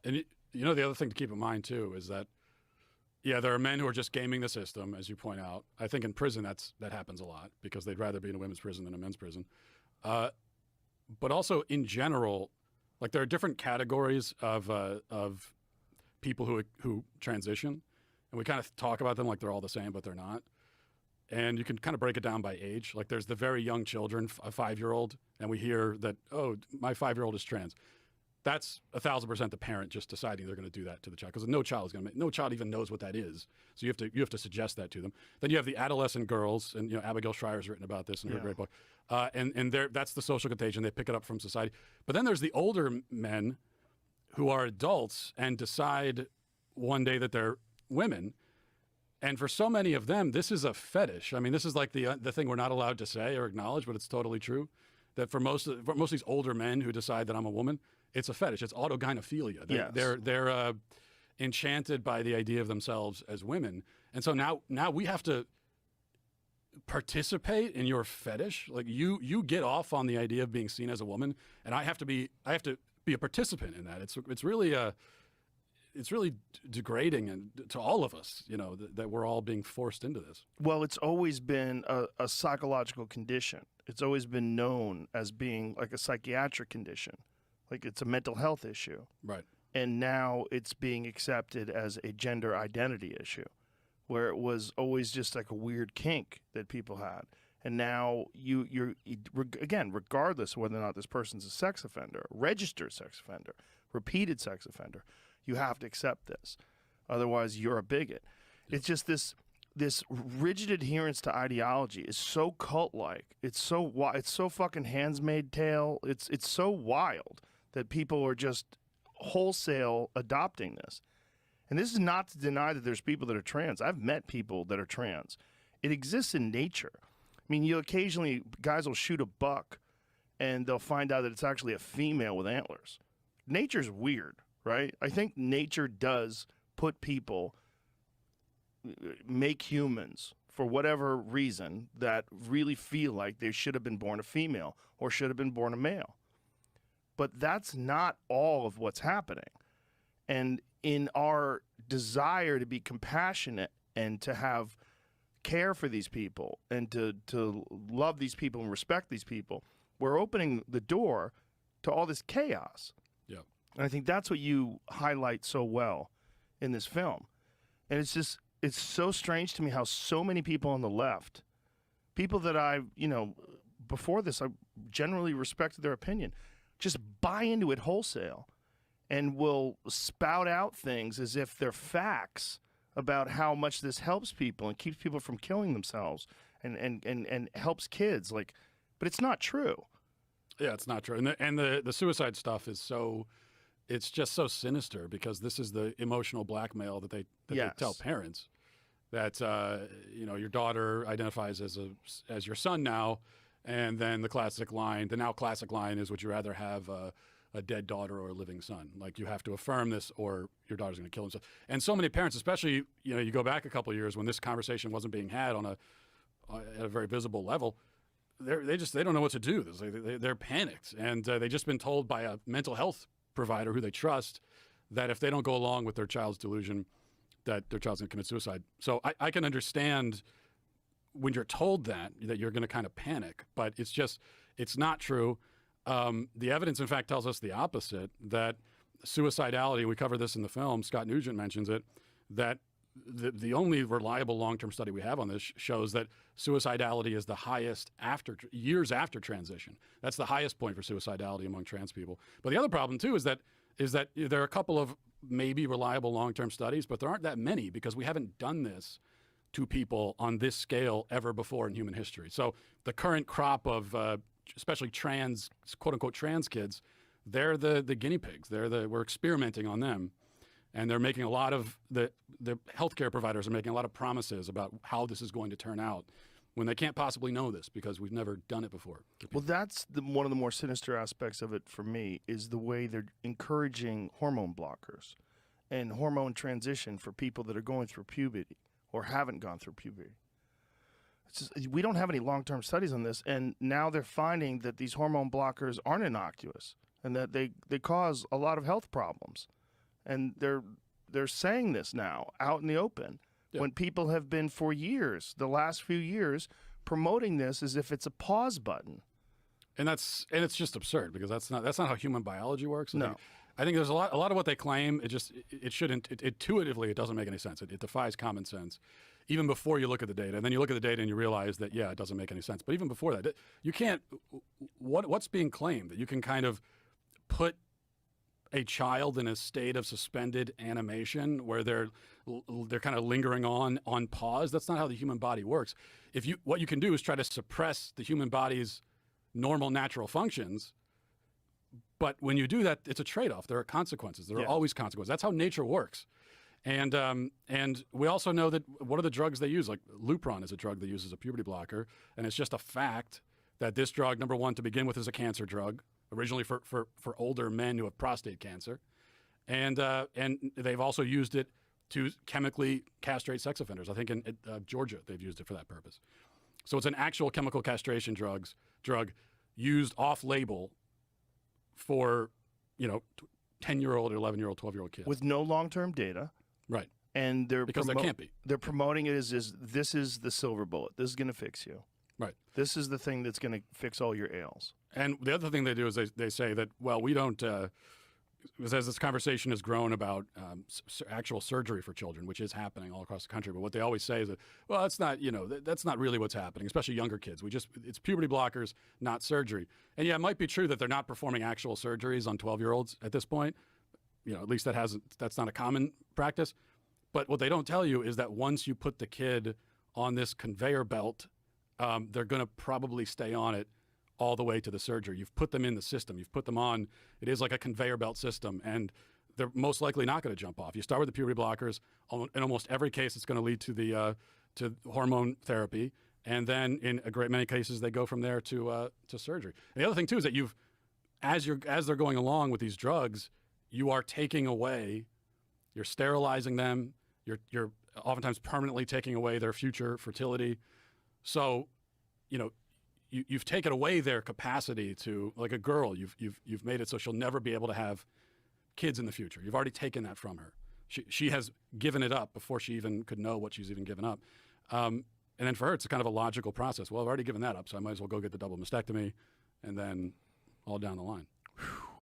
And you know, the other thing to keep in mind too is that, yeah, there are men who are just gaming the system, as you point out. I think in prison that happens a lot because they'd rather be in a women's prison than a men's prison. But also in general, like there are different categories of people who transition, and we kind of talk about them like they're all the same, but they're not. And you can kind of break it down by age. Like there's the very young children, a 5-year-old, and we hear that, oh, my 5-year-old is trans. That's 1,000% the parent just deciding they're going to do that to the child, because no child even knows what that is. So you have to suggest that to them. Then you have the adolescent girls, and Abigail Schreier's written about this in her great book. And that's the social contagion. They pick it up from society. But then there's the older men who are adults and decide one day that they're women. And for so many of them, this is a fetish. I mean, this is like the thing we're not allowed to say or acknowledge, but it's totally true. That for most of these older men who decide that I'm a woman, it's a fetish. It's autogynephilia. They're enchanted by the idea of themselves as women, and so now we have to participate in your fetish. Like you get off on the idea of being seen as a woman, and I have to be a participant in that. It's really degrading and to all of us, that we're all being forced into this. Well, it's always been a psychological condition. It's always been known as being like a psychiatric condition, like it's a mental health issue. Right. And now it's being accepted as a gender identity issue, where it was always just like a weird kink that people had. And now you're again, regardless of whether or not this person's a sex offender, a registered sex offender, repeated sex offender, you have to accept this. Otherwise, you're a bigot. It's just this rigid adherence to ideology is so cult-like. It's so fucking Handmaid's Tale. It's so wild that people are just wholesale adopting this. And this is not to deny that there's people that are trans. I've met people that are trans. It exists in nature. I mean, occasionally guys will shoot a buck and they'll find out that it's actually a female with antlers. Nature's weird, right? I think nature does put people, make humans for whatever reason that really feel like they should have been born a female or should have been born a male. But that's not all of what's happening. And in our desire to be compassionate and to have care for these people and to love these people and respect these people, we're opening the door to all this chaos. Yeah. And I think that's what you highlight so well in this film. And it's so strange to me how so many people on the left, people that I, before this, I generally respected their opinion, just buy into it wholesale and will spout out things as if they're facts about how much this helps people and keeps people from killing themselves and helps kids. But it's not true. Yeah, it's not true. And the suicide stuff is it's just so sinister because this is the emotional blackmail that they tell parents that your daughter identifies as your son now, and then the now classic line is, would you rather have a dead daughter or a living son? Like, you have to affirm this or your daughter's going to kill himself. And so many parents, especially you go back a couple of years when this conversation wasn't being had at a very visible level, they don't know what to do. They're panicked, and they've just been told by a mental health provider who they trust that if they don't go along with their child's delusion, that their child's going to commit suicide. So I can understand when you're told that you're going to kind of panic, but it's not true. The evidence, in fact, tells us the opposite, that suicidality, we cover this in the film, Scott Nugent mentions it, that the only reliable long-term study we have on this shows that suicidality is the highest years after transition. That's the highest point for suicidality among trans people. But the other problem, too, is that there are a couple of maybe reliable long-term studies, but there aren't that many because we haven't done this to people on this scale ever before in human history. So the current crop of especially trans, quote-unquote trans kids, they're the guinea pigs. We're experimenting on them. And they're making a lot of, the healthcare providers are making a lot of promises about how this is going to turn out when they can't possibly know this because we've never done it before. Well, that's one of the more sinister aspects of it for me is the way they're encouraging hormone blockers and hormone transition for people that are going through puberty or haven't gone through puberty. We don't have any long-term studies on this, and now they're finding that these hormone blockers aren't innocuous and that they cause a lot of health problems. and they're saying this now out in the open, when people have been for years, the last few years, promoting this as if it's a pause button. And it's just absurd, because that's not how human biology works. No. I think there's a lot of what they claim. Intuitively, it doesn't make any sense. It defies common sense, even before you look at the data. And then you look at the data and you realize that, it doesn't make any sense. But even before that, you can't, what's being claimed? That you can kind of put a child in a state of suspended animation where they're kind of lingering on pause. That's not how the human body works. What you can do is try to suppress the human body's normal natural functions. But when you do that, it's a trade-off. There are consequences. There are always consequences. That's how nature works. And we also know that what are the drugs they use? Like Lupron is a drug they use as a puberty blocker. And it's just a fact that this drug, number one, to begin with, is a cancer drug, originally for older men who have prostate cancer. And they've also used it to chemically castrate sex offenders. I think in Georgia, they've used it for that purpose. So it's an actual chemical castration drug used off-label for, 10-year-old or 11-year-old, 12-year-old kids. With no long-term data. Right. And because there can't be. They're promoting it as this is the silver bullet. This is going to fix you. Right. This is the thing that's going to fix all your ails. And the other thing they do is they say that, well, we don't, as this conversation has grown about actual surgery for children, which is happening all across the country, but what they always say is that, well, that's not, that's not really what's happening, especially younger kids. It's puberty blockers, not surgery. And yeah, it might be true that they're not performing actual surgeries on 12-year-olds at this point. At least that's not a common practice. But what they don't tell you is that once you put the kid on this conveyor belt, they're going to probably stay on it all the way to the surgery. You've put them in the system. You've put them on. It is like a conveyor belt system, and they're most likely not going to jump off. You start with the puberty blockers. In almost every case, it's going to lead to to hormone therapy, and then in a great many cases, they go from there to surgery. And the other thing too is that as they're going along with these drugs, you are taking away, you're sterilizing them. You're oftentimes permanently taking away their future fertility. So, you've taken away their capacity to, like a girl, you've made it so she'll never be able to have kids in the future. You've already taken that from her. She has given it up before she even could know what she's even given up. And then for her, it's kind of a logical process. Well, I've already given that up, so I might as well go get the double mastectomy, and then all down the line.